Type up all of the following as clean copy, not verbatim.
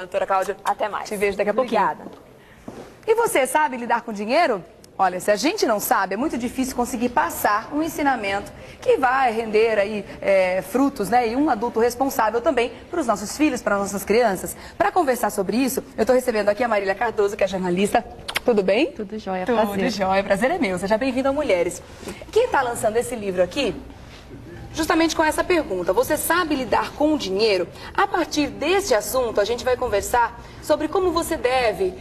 Doutora Cláudia, Até mais. te vejo daqui a pouquinho. Obrigada. E você sabe lidar com dinheiro? Olha, se a gente não sabe, é muito difícil conseguir passar um ensinamento que vai render aí frutos, né? E um adulto responsável também para os nossos filhos, para as nossas crianças. Para conversar sobre isso, eu estou recebendo aqui a Marília Cardoso, que é jornalista. Tudo bem? Tudo jóia, Tudo prazer. jóia, prazer é meu. Seja bem-vindo a Mulheres. Quem está lançando esse livro aqui? Justamente com essa pergunta, você sabe lidar com o dinheiro? A partir deste assunto, a gente vai conversar sobre como você deve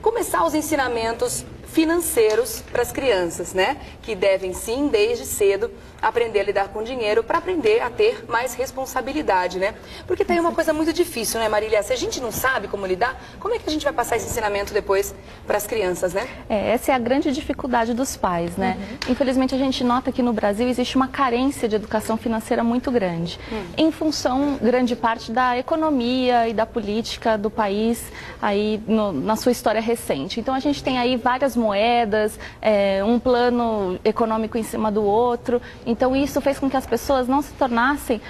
começar os ensinamentos financeiros para as crianças, né? Que devem sim, desde cedo, aprender a lidar com dinheiro para aprender a ter mais responsabilidade, né? Porque tem uma coisa muito difícil, né, Marília? Se a gente não sabe como lidar, como é que a gente vai passar esse ensinamento depois para as crianças, né? Essa é a grande dificuldade dos pais, né? Infelizmente a gente nota que no Brasil existe uma carência de educação financeira muito grande, em função, grande parte, da economia e da política do país aí na sua história recente. Então a gente tem aí várias moedas, um plano econômico em cima do outro. Então isso fez com que as pessoas não se tornassem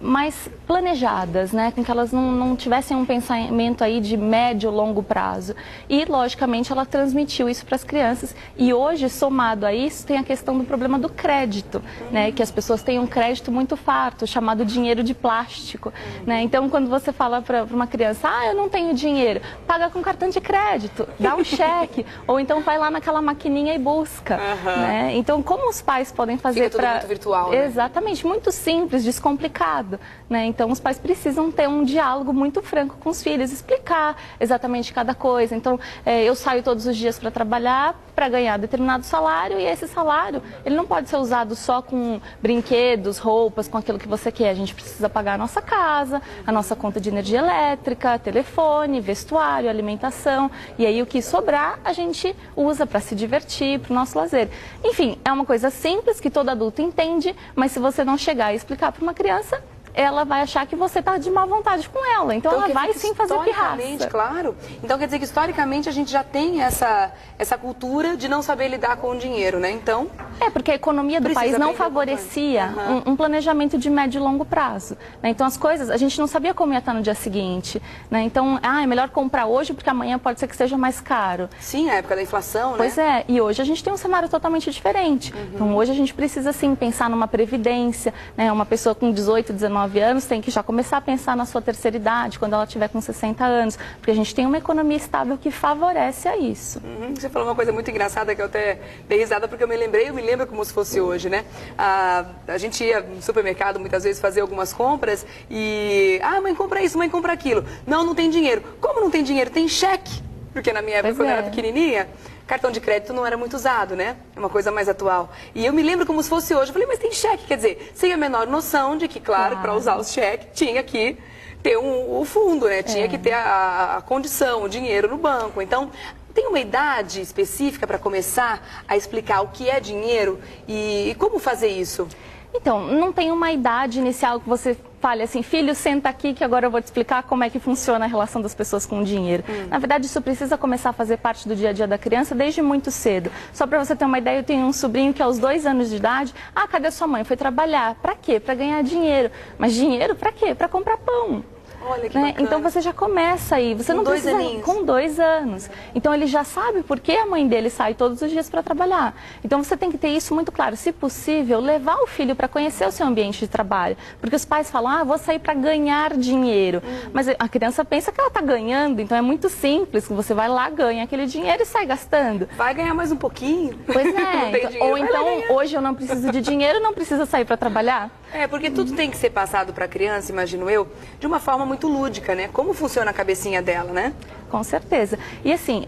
mais planejadas, né? Com que elas não tivessem um pensamento aí de médio ou longo prazo. E, logicamente, ela transmitiu isso para as crianças. E hoje, somado a isso, tem a questão do problema do crédito, né? Que as pessoas têm um crédito muito farto, chamado dinheiro de plástico, né? Então, quando você fala para uma criança, eu não tenho dinheiro, paga com cartão de crédito, dá um cheque, ou então vai lá naquela maquininha e busca, né? Então, como os pais podem fazer para muito virtual, né? Exatamente, muito simples, descomplicado, né? Então os pais precisam ter um diálogo muito franco com os filhos, explicar exatamente cada coisa. Então eu saio todos os dias para trabalhar, para ganhar determinado salário, e esse salário ele não pode ser usado só com brinquedos, roupas, com aquilo que você quer. A gente precisa pagar a nossa casa, a nossa conta de energia elétrica, telefone, vestuário, alimentação, e aí o que sobrar a gente usa para se divertir, para o nosso lazer. Enfim, é uma coisa simples que todo adulto entende, mas se você não chegar e explicar para uma criança, ela vai achar que você está de má vontade com ela. Então ela vai sim fazer pirraça. Claro. Então quer dizer que historicamente a gente já tem essa cultura de não saber lidar com o dinheiro, né? Então... porque a economia do país não favorecia um planejamento de médio e longo prazo, né? Então as coisas, a gente não sabia como ia estar no dia seguinte, né? Então, é melhor comprar hoje porque amanhã pode ser que seja mais caro. Sim, a época da inflação, né? Pois é, e hoje a gente tem um cenário totalmente diferente. Então hoje a gente precisa sim pensar numa previdência, né? Uma pessoa com 18, 19 anos tem que já começar a pensar na sua terceira idade, quando ela tiver com 60 anos, porque a gente tem uma economia estável que favorece a isso. Você falou uma coisa muito engraçada que eu até dei risada, porque eu me lembro como se fosse hoje, né? A gente ia no supermercado muitas vezes fazer algumas compras e... mãe, compra isso, mãe, compra aquilo. Não tem dinheiro. Como não tem dinheiro? Tem cheque. Porque na minha época, quando eu era pequenininha, cartão de crédito não era muito usado, né? É uma coisa mais atual. E eu me lembro como se fosse hoje. Eu falei, mas tem cheque. Quer dizer, sem a menor noção de que, claro, para usar os cheques, tinha que ter o fundo, né? Tinha que ter a condição, o dinheiro no banco. Então, tem uma idade específica para começar a explicar o que é dinheiro e como fazer isso? Então, não tem uma idade inicial que você fale assim, filho, senta aqui que agora eu vou te explicar como é que funciona a relação das pessoas com o dinheiro. Na verdade, isso precisa começar a fazer parte do dia a dia da criança desde muito cedo. Só para você ter uma ideia, eu tenho um sobrinho que aos 2 anos de idade, cadê sua mãe? Foi trabalhar. Para quê? Para ganhar dinheiro. Mas dinheiro para quê? Para comprar pão. Olha que bacana. Então você já começa aí, você não precisa com 2 anos. Então ele já sabe por que a mãe dele sai todos os dias para trabalhar. Então você tem que ter isso muito claro. Se possível, levar o filho para conhecer o seu ambiente de trabalho. Porque os pais falam, vou sair para ganhar dinheiro. Mas a criança pensa que ela está ganhando, então é muito simples. Você vai lá, ganha aquele dinheiro e sai gastando. Vai ganhar mais um pouquinho? Pois é. Ou então, hoje eu não preciso de dinheiro, não precisa sair para trabalhar. Porque tudo tem que ser passado para a criança, imagino eu, de uma forma muito lúdica, né? Como funciona a cabecinha dela, né? Com certeza. E assim,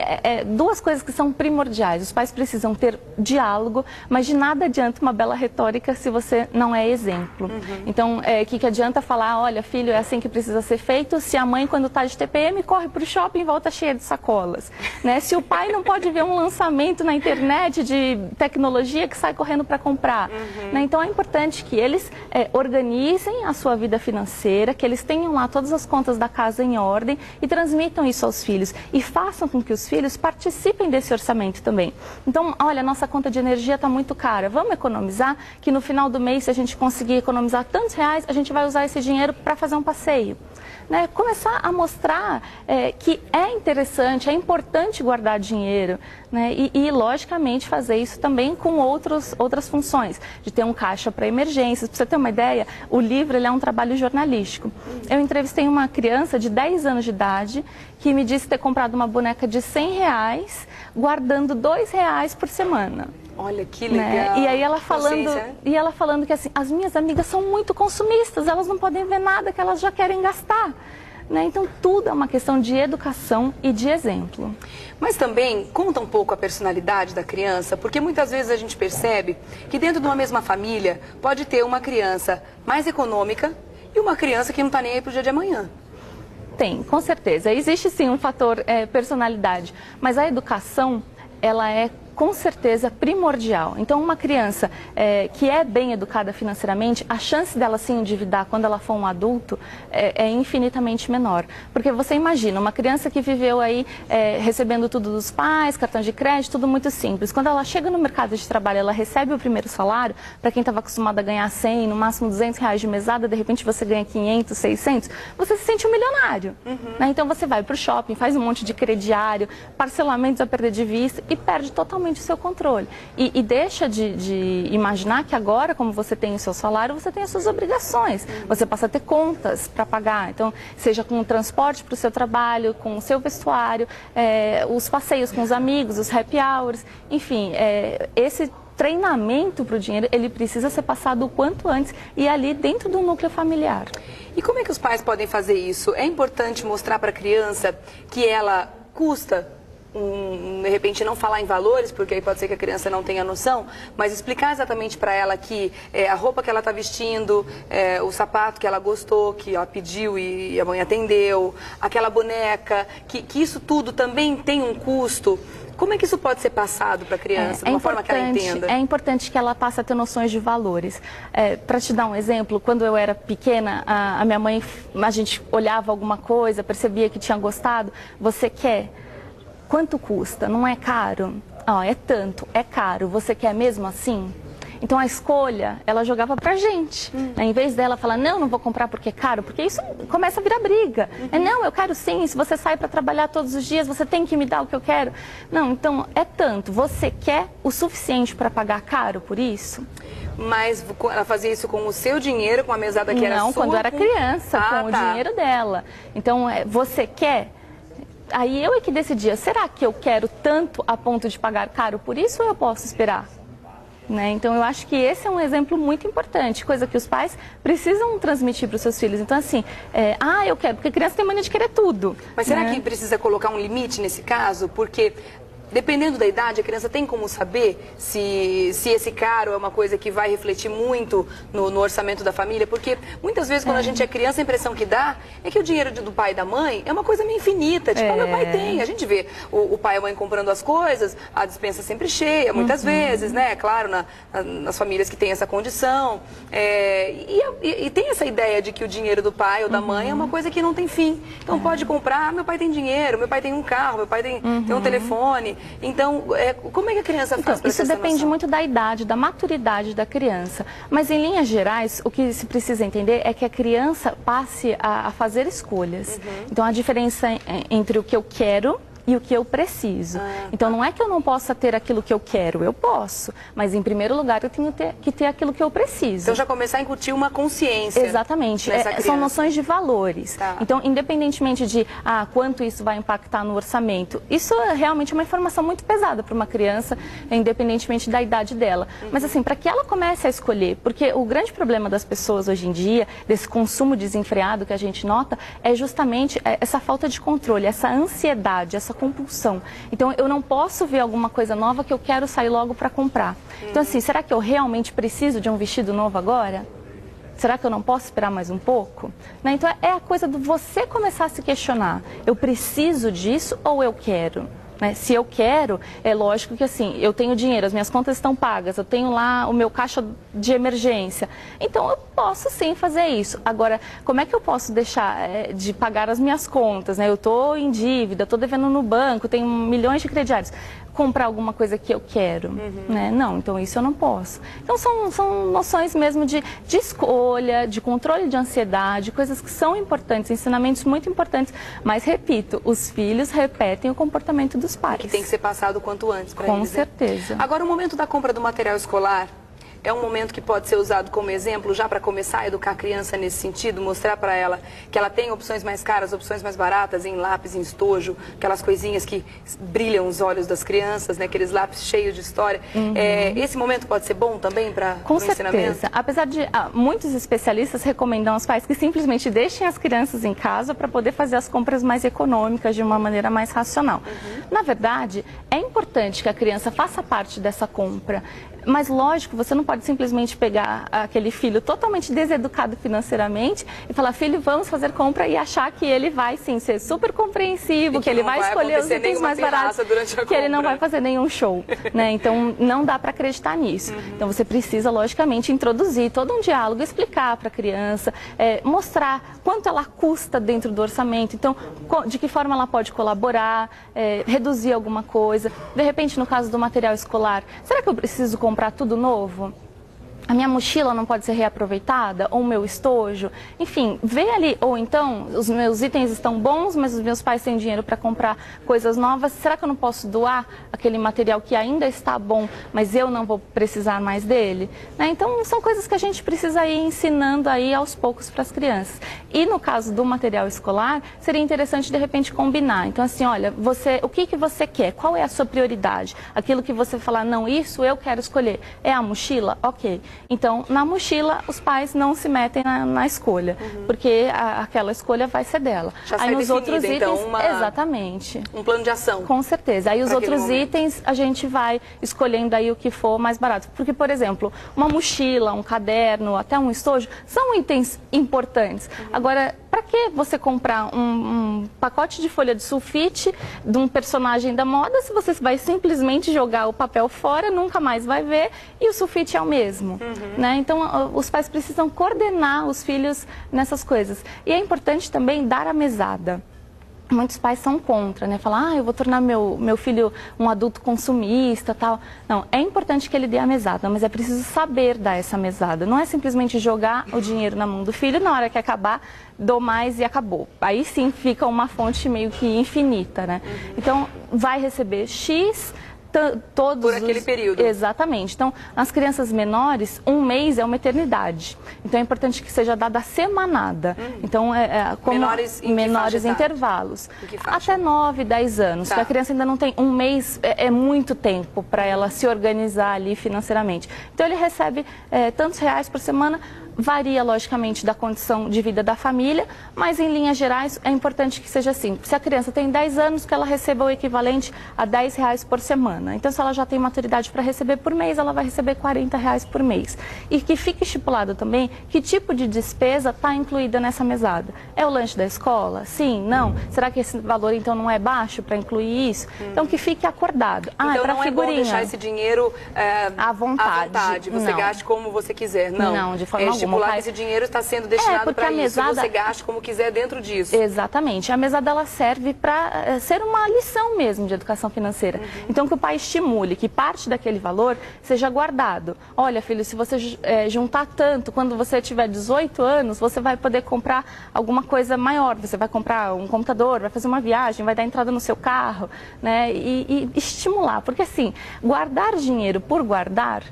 duas coisas que são primordiais. Os pais precisam ter diálogo, mas de nada adianta uma bela retórica se você não é exemplo. Então, que adianta falar, olha, filho, é assim que precisa ser feito, se a mãe, quando está de TPM, corre para o shopping e volta cheia de sacolas, né? Se o pai não pode ver um lançamento na internet de tecnologia que sai correndo para comprar. Né? Então, é importante que eles organizem a sua vida financeira, que eles tenham lá todas todas as contas da casa em ordem e transmitam isso aos filhos. E façam com que os filhos participem desse orçamento também. Então, olha, nossa conta de energia está muito cara, vamos economizar, que no final do mês, se a gente conseguir economizar tantos reais, a gente vai usar esse dinheiro para fazer um passeio. Né? Começar a mostrar que é interessante, é importante guardar dinheiro, né? E, logicamente, fazer isso também com outras funções, de ter um caixa para emergências. Para você ter uma ideia, o livro ele é um trabalho jornalístico. Eu entrevistei uma criança de 10 anos de idade que me disse ter comprado uma boneca de R$100, guardando R$2 por semana. Olha que legal. Né? E aí ela falando que assim, as minhas amigas são muito consumistas, elas não podem ver nada que elas já querem gastar. Né? Então tudo é uma questão de educação e de exemplo. Mas também conta um pouco a personalidade da criança, porque muitas vezes a gente percebe que dentro de uma mesma família pode ter uma criança mais econômica e uma criança que não está nem aí para o dia de amanhã. Tem, com certeza. Existe sim um fator personalidade, mas a educação, ela é com certeza primordial. Então, uma criança que é bem educada financeiramente, a chance dela se endividar quando ela for um adulto é infinitamente menor. Porque você imagina, uma criança que viveu aí recebendo tudo dos pais, cartão de crédito, tudo muito simples. Quando ela chega no mercado de trabalho, ela recebe o primeiro salário, para quem estava acostumado a ganhar 100, no máximo R$200 de mesada, de repente você ganha 500, 600, você se sente um milionário. Né? Então, você vai para o shopping, faz um monte de crediário, parcelamentos a perder de vista e perde totalmente o seu controle. E deixa de imaginar que agora, como você tem o seu salário, você tem as suas obrigações. Você passa a ter contas para pagar. Então, seja com o transporte para o seu trabalho, com o seu vestuário, os passeios com os amigos, os happy hours, enfim, esse treinamento para o dinheiro, ele precisa ser passado o quanto antes e ali dentro do núcleo familiar. E como é que os pais podem fazer isso? É importante mostrar para a criança que ela custa de repente não falar em valores, porque aí pode ser que a criança não tenha noção, mas explicar exatamente para ela que a roupa que ela está vestindo, o sapato que ela gostou, que ela pediu e a mãe atendeu, aquela boneca, que isso tudo também tem um custo. Como é que isso pode ser passado para a criança, de uma forma que ela entenda? É importante que ela passe a ter noções de valores. Para te dar um exemplo, quando eu era pequena, a minha mãe, a gente olhava alguma coisa, percebia que tinha gostado, você quer? Quanto custa? Não é caro? É tanto, é caro. Você quer mesmo assim? Então a escolha, ela jogava pra gente. Em vez dela falar, não vou comprar porque é caro, porque isso começa a virar briga. Não, eu quero sim, se você sai para trabalhar todos os dias, você tem que me dar o que eu quero. Não, então é tanto. Você quer o suficiente para pagar caro por isso? Mas ela fazia isso com o seu dinheiro, com a mesada que era sua? Não, quando era criança, com o dinheiro dela. Então, você quer? Aí eu é que decidia, será que eu quero tanto a ponto de pagar caro por isso ou eu posso esperar? Né? Então eu acho que esse é um exemplo muito importante, coisa que os pais precisam transmitir para os seus filhos. Então assim, eu quero, porque a criança tem mania de querer tudo. Mas será que precisa colocar um limite nesse caso? Porque dependendo da idade, a criança tem como saber se esse caro é uma coisa que vai refletir muito no orçamento da família? Porque muitas vezes quando a gente é criança, a impressão que dá é que o dinheiro do pai e da mãe é uma coisa meio infinita. Tipo, meu pai tem. A gente vê o pai e a mãe comprando as coisas, a despensa sempre cheia, muitas vezes, né? Claro, nas famílias que têm essa condição. E tem essa ideia de que o dinheiro do pai ou da mãe é uma coisa que não tem fim. Então pode comprar, meu pai tem dinheiro, meu pai tem um carro, meu pai tem um telefone. Então, como é que a criança faz para ter essa noção? Isso depende muito da idade, da maturidade da criança. Mas, em linhas gerais, o que se precisa entender é que a criança passe a fazer escolhas. Então, a diferença entre o que eu quero e o que eu preciso. Então, não é que eu não possa ter aquilo que eu quero, eu posso. Mas, em primeiro lugar, eu tenho que ter aquilo que eu preciso. Então, já começar a incutir uma consciência. Exatamente. São noções de valores. Tá. Então, independentemente de quanto isso vai impactar no orçamento, isso é realmente uma informação muito pesada para uma criança, independentemente da idade dela. Mas, assim, para que ela comece a escolher, porque o grande problema das pessoas hoje em dia, desse consumo desenfreado que a gente nota, é justamente essa falta de controle, essa ansiedade, essa compulsão. Então, eu não posso ver alguma coisa nova que eu quero sair logo para comprar. Então, assim, será que eu realmente preciso de um vestido novo agora? Será que eu não posso esperar mais um pouco? Né? Então, é a coisa de você começar a se questionar. Eu preciso disso ou eu quero? né? Se eu quero, é lógico que assim, eu tenho dinheiro, as minhas contas estão pagas, eu tenho lá o meu caixa de emergência. Então eu posso sim fazer isso. Agora, como é que eu posso deixar de pagar as minhas contas, né? Eu estou em dívida, estou devendo no banco, tenho milhões de crediários. Comprar alguma coisa que eu quero, né? Não, então isso eu não posso. Então são noções mesmo de escolha, de controle de ansiedade, coisas que são importantes, ensinamentos muito importantes. Mas, repito, os filhos repetem o comportamento dos pais. Que tem que ser passado o quanto antes para eles. Com certeza. Agora, o momento da compra do material escolar é um momento que pode ser usado como exemplo já para começar a educar a criança nesse sentido, mostrar para ela que ela tem opções mais caras, opções mais baratas, em lápis, em estojo, aquelas coisinhas que brilham os olhos das crianças, né? Aqueles lápis cheios de história. Esse momento pode ser bom também para o ensinamento? Com certeza. Apesar de muitos especialistas recomendam aos pais que simplesmente deixem as crianças em casa para poder fazer as compras mais econômicas de uma maneira mais racional. Na verdade, é importante que a criança faça parte dessa compra. Mas, lógico, você não pode simplesmente pegar aquele filho totalmente deseducado financeiramente e falar, filho, vamos fazer compra, e achar que ele vai, sim, ser super compreensivo, que ele vai escolher os itens mais baratos, que ele não vai fazer nenhum show, né? Então, não dá para acreditar nisso. Então, você precisa, logicamente, introduzir todo um diálogo, explicar para a criança, mostrar quanto ela custa dentro do orçamento, então, de que forma ela pode colaborar, reduzir alguma coisa. De repente, no caso do material escolar, será que eu preciso comprar tudo novo? A minha mochila não pode ser reaproveitada? Ou o meu estojo? Enfim, vê ali. Ou então, os meus itens estão bons, mas os meus pais têm dinheiro para comprar coisas novas. Será que eu não posso doar aquele material que ainda está bom, mas eu não vou precisar mais dele? Né? Então, são coisas que a gente precisa ir ensinando aí aos poucos para as crianças. E no caso do material escolar, seria interessante, de repente, combinar. Então, assim, olha, o que você quer? Qual é a sua prioridade? Aquilo que você falar, não, isso eu quero escolher. É a mochila? Ok. Então, na mochila, os pais não se metem na escolha, porque aquela escolha vai ser dela. Já sai nos outros itens, então, exatamente. Um plano de ação. Com certeza. Aí os outros itens, a gente vai escolhendo aí o que for mais barato. Porque, por exemplo, uma mochila, um caderno, até um estojo, são itens importantes. Agora, para que você comprar um pacote de folha de sulfite de um personagem da moda se você vai simplesmente jogar o papel fora, nunca mais vai ver, e o sulfite é o mesmo? Né? Então, os pais precisam coordenar os filhos nessas coisas. E é importante também dar a mesada. Muitos pais são contra, né? Falam, eu vou tornar meu filho um adulto consumista, tal. Não, é importante que ele dê a mesada, mas é preciso saber dar essa mesada. Não é simplesmente jogar o dinheiro na mão do filho, na hora que acabar, dou mais e acabou. Aí sim fica uma fonte meio que infinita, né? Então, vai receber X... todos por aquele período. Exatamente. Então, nas crianças menores, um mês é uma eternidade. Então, é importante que seja dada semanada. Então, como menores intervalos. Até 9, 10 anos. Tá. A criança ainda não tem um mês, é muito tempo para ela se organizar ali financeiramente. Então, ele recebe tantos reais por semana. Varia, logicamente, da condição de vida da família, mas, em linhas gerais, é importante que seja assim. Se a criança tem 10 anos, que ela receba o equivalente a R$10 por semana. Então, se ela já tem maturidade para receber por mês, ela vai receber R$40 por mês. E que fique estipulado também que tipo de despesa está incluída nessa mesada. É o lanche da escola? Sim? Não? Será que esse valor, então, não é baixo para incluir isso? Então, que fique acordado. Então, é para figurinha. Não é bom deixar esse dinheiro à vontade. Você gaste como você quiser. Não, de forma alguma. Estipular que esse dinheiro está sendo destinado para isso, você gaste como quiser dentro disso. Exatamente. A mesada, ela serve para ser uma lição mesmo de educação financeira. Então, que o pai estimule que parte daquele valor seja guardado. Olha, filho, se você juntar tanto, quando você tiver 18 anos, você vai poder comprar alguma coisa maior. Você vai comprar um computador, vai fazer uma viagem, vai dar entrada no seu carro, né? E estimular. Porque, assim, guardar dinheiro por guardar...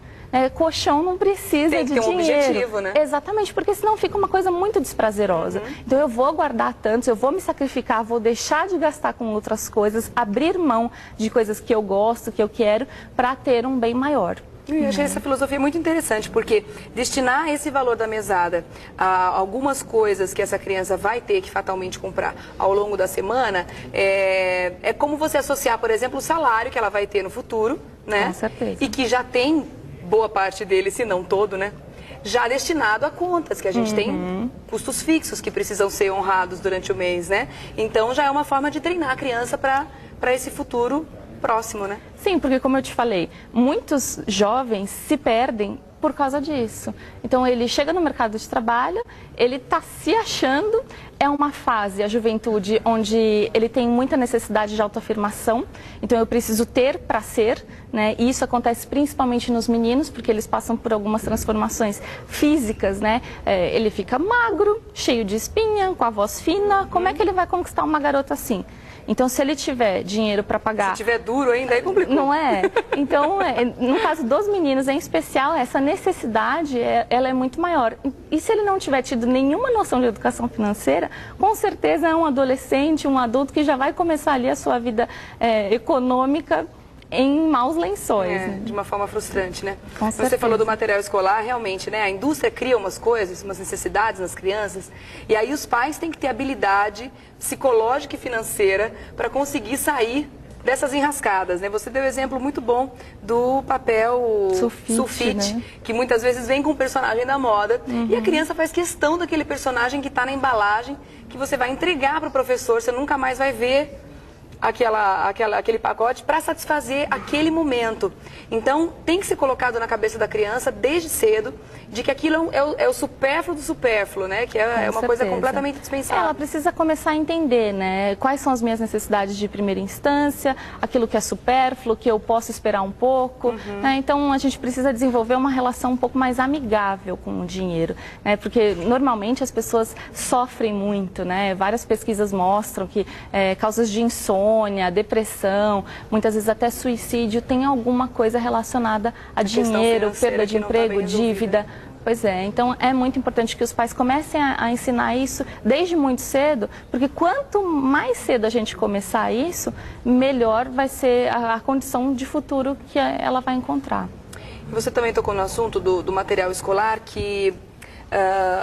colchão não precisa de dinheiro. Tem que ter um objetivo, né? Exatamente, porque senão fica uma coisa muito desprazerosa. Então, eu vou guardar tanto, eu vou me sacrificar, vou deixar de gastar com outras coisas, abrir mão de coisas que eu gosto, que eu quero, para ter um bem maior. Eu achei essa filosofia muito interessante, porque destinar esse valor da mesada a algumas coisas que essa criança vai ter que fatalmente comprar ao longo da semana, é como você associar, por exemplo, o salário que ela vai ter no futuro, né? Com certeza. E que já tem boa parte dele, se não todo, né? Já destinado a contas, que a gente tem custos fixos que precisam ser honrados durante o mês, né? Então, já é uma forma de treinar a criança para esse futuro próximo, né? Sim, porque como eu te falei, muitos jovens se perdem por causa disso. Então ele chega no mercado de trabalho, ele está se achando, é uma fase, a juventude, onde ele tem muita necessidade de autoafirmação, então eu preciso ter para ser, né? E isso acontece principalmente nos meninos, porque eles passam por algumas transformações físicas, né? Ele fica magro, cheio de espinha, com a voz fina, como é que ele vai conquistar uma garota assim? Então, se ele tiver dinheiro para pagar... Se tiver duro ainda, aí complicou. Não é? Então, no caso dos meninos em especial, essa necessidade, ela é muito maior. E se ele não tiver tido nenhuma noção de educação financeira, com certeza é um adolescente, um adulto que já vai começar ali a sua vida econômica em maus lençóis. Né? De uma forma frustrante, né? Com certeza. Você falou do material escolar, realmente, né? A indústria cria umas coisas, umas necessidades nas crianças, e aí os pais têm que ter habilidade psicológica e financeira para conseguir sair dessas enrascadas, né? Você deu um exemplo muito bom do papel sulfite, né? Que muitas vezes vem com o personagem da moda, e a criança faz questão daquele personagem que está na embalagem, que você vai entregar para o professor, você nunca mais vai ver aquele pacote para satisfazer aquele momento. Então, tem que ser colocado na cabeça da criança, desde cedo, de que aquilo é o supérfluo do supérfluo, né? Que é uma coisa completamente dispensável. Ela precisa começar a entender, né? Quais são as minhas necessidades de primeira instância, aquilo que é supérfluo, que eu posso esperar um pouco. Né? Então, a gente precisa desenvolver uma relação um pouco mais amigável com o dinheiro, né? Porque, normalmente, as pessoas sofrem muito, né? Várias pesquisas mostram que causas de insônia, depressão, muitas vezes até suicídio, tem alguma coisa relacionada a dinheiro, perda de emprego, dívida. Pois é, então é muito importante que os pais comecem a ensinar isso desde muito cedo, porque quanto mais cedo a gente começar isso, melhor vai ser a condição de futuro que ela vai encontrar. Você também tocou no assunto do material escolar, que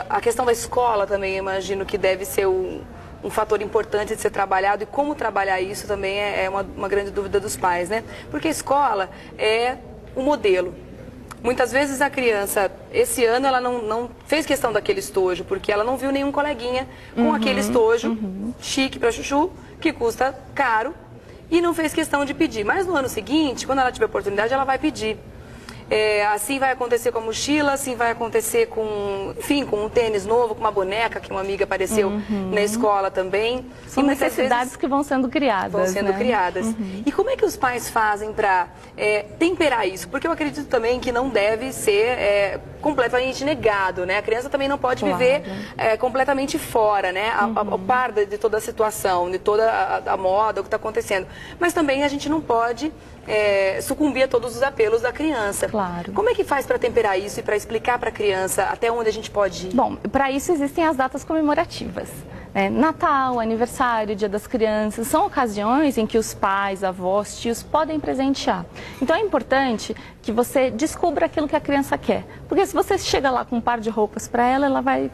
a questão da escola também, eu imagino que deve ser um fator importante de ser trabalhado, e como trabalhar isso também é uma grande dúvida dos pais, né? Porque a escola é um modelo. Muitas vezes a criança, esse ano, ela não fez questão daquele estojo, porque ela não viu nenhum coleguinha com aquele estojo chique para chuchu, que custa caro, e não fez questão de pedir. Mas no ano seguinte, quando ela tiver oportunidade, ela vai pedir. Assim vai acontecer com a mochila, assim vai acontecer com, enfim, com um tênis novo, com uma boneca que uma amiga apareceu na escola também. São necessidades que vão sendo criadas. Vão sendo criadas. E como é que os pais fazem para temperar isso? Porque eu acredito também que não deve ser completamente negado, né? A criança também não pode viver completamente fora, né? Ao par de toda a situação, de toda a moda, o que está acontecendo. Mas também a gente não pode sucumbir a todos os apelos da criança. Claro. Como é que faz para temperar isso e para explicar para a criança até onde a gente pode ir? Bom, para isso existem as datas comemorativas. Natal, aniversário, Dia das Crianças, são ocasiões em que os pais, avós, tios podem presentear. Então é importante que você descubra aquilo que a criança quer. Porque se você chega lá com um par de roupas para ela, ela vai...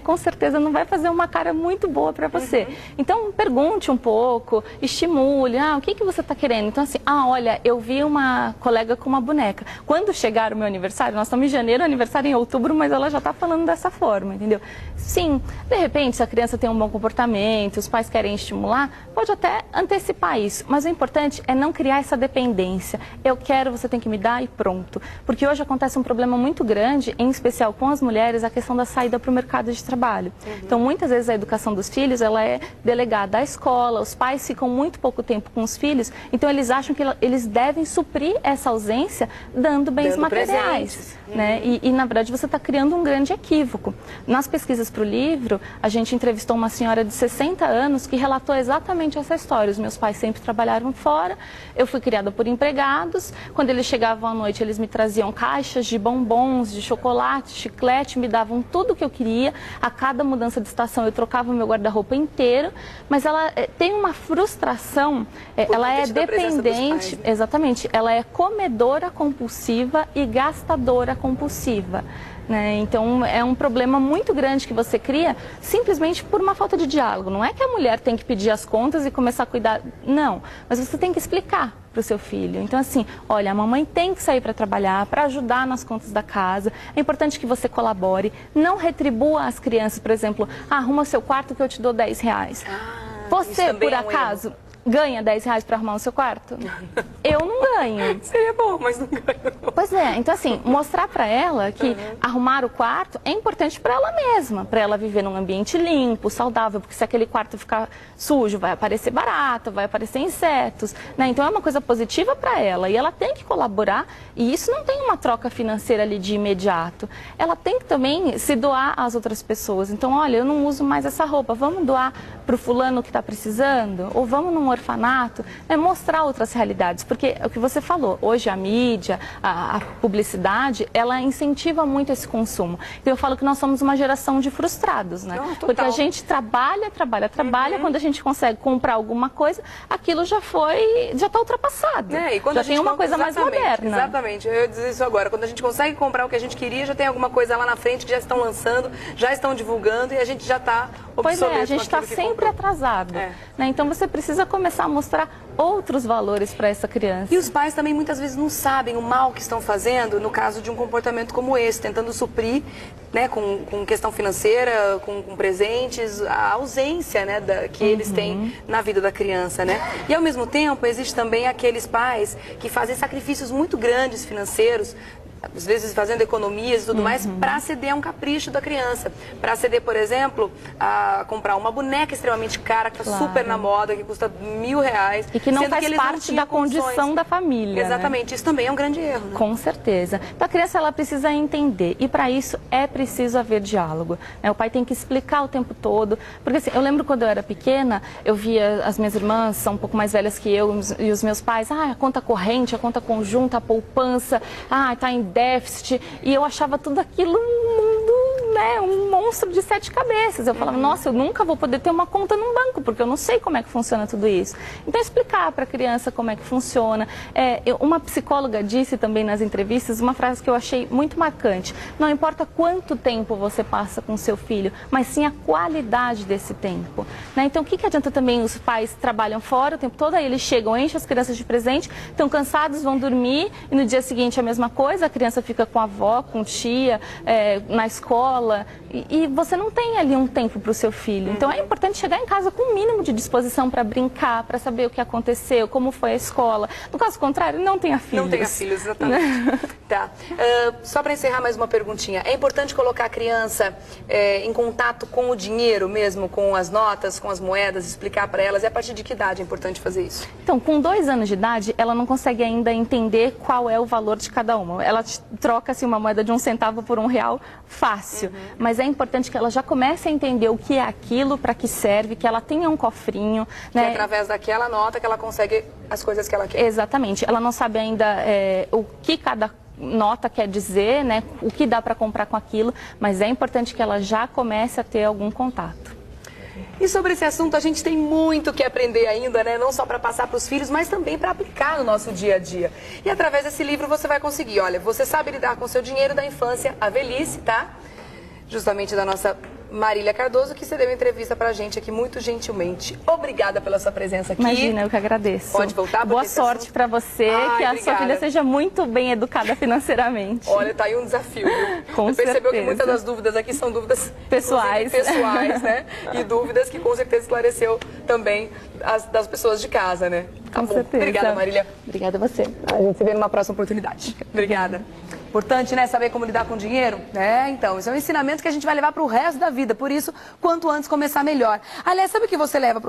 com certeza não vai fazer uma cara muito boa para você. Então, pergunte um pouco, estimule, o que você está querendo? Então, assim, olha, eu vi uma colega com uma boneca. Quando chegar o meu aniversário, nós estamos em janeiro, aniversário em outubro, mas ela já está falando dessa forma, entendeu? Sim, de repente, se a criança tem um bom comportamento, os pais querem estimular, pode até antecipar isso. Mas o importante é não criar essa dependência. Eu quero, você tem que me dar e pronto. Porque hoje acontece um problema muito grande, em especial com as mulheres, a questão da saída para o mercado de trabalho. Então, muitas vezes a educação dos filhos, ela é delegada à escola, os pais ficam muito pouco tempo com os filhos, então eles acham que eles devem suprir essa ausência dando bens materiais. Né? E, na verdade, você está criando um grande equívoco. Nas pesquisas para o livro, a gente entrevistou uma senhora de 60 anos que relatou exatamente essa história. Os meus pais sempre trabalharam fora, eu fui criada por empregados, quando eles chegavam à noite, eles me traziam caixas de bombons, de chocolate, chiclete, me davam tudo o que eu queria. A cada mudança de estação eu trocava o meu guarda-roupa inteiro, mas ela tem uma frustração, ela é dependente, exatamente, ela é comedora compulsiva e gastadora compulsiva. Né? Então é um problema muito grande que você cria simplesmente por uma falta de diálogo. Não é que a mulher tem que pedir as contas e começar a cuidar, não, mas você tem que explicar para o seu filho. Então assim, olha, a mamãe tem que sair para trabalhar, para ajudar nas contas da casa, é importante que você colabore, não retribua as crianças, por exemplo, arruma seu quarto que eu te dou R$10. Você, por acaso... ganha R$10 para arrumar o seu quarto? Eu não ganho. Seria bom, mas não ganho. Pois é, então assim, mostrar para ela que arrumar o quarto é importante para ela mesma, para ela viver num ambiente limpo, saudável, porque se aquele quarto ficar sujo, vai aparecer barata, vai aparecer insetos, né? Então é uma coisa positiva para ela e ela tem que colaborar, e isso não tem uma troca financeira ali de imediato. Ela tem que também se doar às outras pessoas. Então, olha, eu não uso mais essa roupa, vamos doar para o fulano que está precisando? Ou vamos num orfanato? É mostrar outras realidades, porque é o que você falou, hoje a mídia, a publicidade, ela incentiva muito esse consumo. Então eu falo que nós somos uma geração de frustrados, né? Não, porque a gente trabalha, quando a gente consegue comprar alguma coisa, aquilo já está ultrapassado. E quando já tem uma coisa mais moderna. Exatamente, eu ia dizer isso agora. Quando a gente consegue comprar o que a gente queria, já tem alguma coisa lá na frente que já estão lançando, já estão divulgando e a gente já está obsoleto. Pois é, a gente está sempre atrasado. Né? Então você precisa começar a mostrar outros valores para essa criança. E os pais também muitas vezes não sabem o mal que estão fazendo no caso de um comportamento como esse, tentando suprir, né, com questão financeira, com presentes, a ausência, né, que eles têm na vida da criança, né? E ao mesmo tempo existe também aqueles pais que fazem sacrifícios muito grandes financeiros, às vezes fazendo economias e tudo mais, para ceder a um capricho da criança. Para ceder, por exemplo, a comprar uma boneca extremamente cara, que está super na moda, que custa R$1.000. E que não faz parte da condição da família. Exatamente, né? Isso também é um grande erro. Né? Com certeza. Então a criança ela precisa entender, e para isso é preciso haver diálogo. O pai tem que explicar o tempo todo, porque assim, eu lembro quando eu era pequena, eu via as minhas irmãs, são um pouco mais velhas que eu, e os meus pais, a conta corrente, a conta conjunta, a poupança, está em déficit, e eu achava tudo aquilo um mundo, né, um monstro de 7 cabeças. Eu falava, nossa, eu nunca vou poder ter uma conta num banco, porque eu não sei como é que funciona tudo isso. Então, explicar para a criança como é que funciona. Uma psicóloga disse também nas entrevistas uma frase que eu achei muito marcante: não importa quanto tempo você passa com seu filho, mas sim a qualidade desse tempo. Né? Então, o que adianta também os pais trabalham fora o tempo todo, aí eles chegam, enchem as crianças de presente, estão cansados, vão dormir, e no dia seguinte a mesma coisa, a criança fica com a avó, com tia, na escola, e você não tem ali um tempo para o seu filho. Então é importante chegar em casa com o mínimo de disposição para brincar, para saber o que aconteceu, como foi a escola. No caso contrário, não tenha filhos. Não tenha filhos, exatamente. Tá. Só para encerrar mais uma perguntinha. É importante colocar a criança em contato com o dinheiro mesmo, com as notas, com as moedas, explicar para elas? E a partir de que idade é importante fazer isso? Então, com 2 anos de idade, ela não consegue ainda entender qual é o valor de cada uma. Ela troca-se uma moeda de 1 centavo por R$1 fácil, mas é importante que ela já comece a entender o que é aquilo, para que serve, que ela tenha um cofrinho. Né? Que através daquela nota que ela consegue as coisas que ela quer. Exatamente. Ela não sabe ainda o que cada nota quer dizer, né? O que dá para comprar com aquilo, mas é importante que ela já comece a ter algum contato. E sobre esse assunto a gente tem muito que aprender ainda, né? Não só para passar para os filhos, mas também para aplicar no nosso dia a dia. E através desse livro você vai conseguir, olha, você sabe lidar com o seu dinheiro da infância à velhice, tá? Justamente da nossa Marília Cardoso, que você deu uma entrevista pra gente aqui muito gentilmente. Obrigada pela sua presença aqui. Imagina, eu que agradeço. Pode voltar. Boa sorte pra você, que a sua filha seja muito bem educada financeiramente. Olha, tá aí um desafio. Com você certeza. Percebeu que muitas das dúvidas aqui são dúvidas pessoais, né? E dúvidas que com certeza esclareceu também das pessoas de casa, né? Com certeza. Obrigada, Marília. Obrigada a você. A gente se vê numa próxima oportunidade. Obrigada. Importante, né, saber como lidar com dinheiro? Então, isso é um ensinamento que a gente vai levar para o resto da vida. Por isso, quanto antes começar, melhor. Aliás, sabe o que você leva para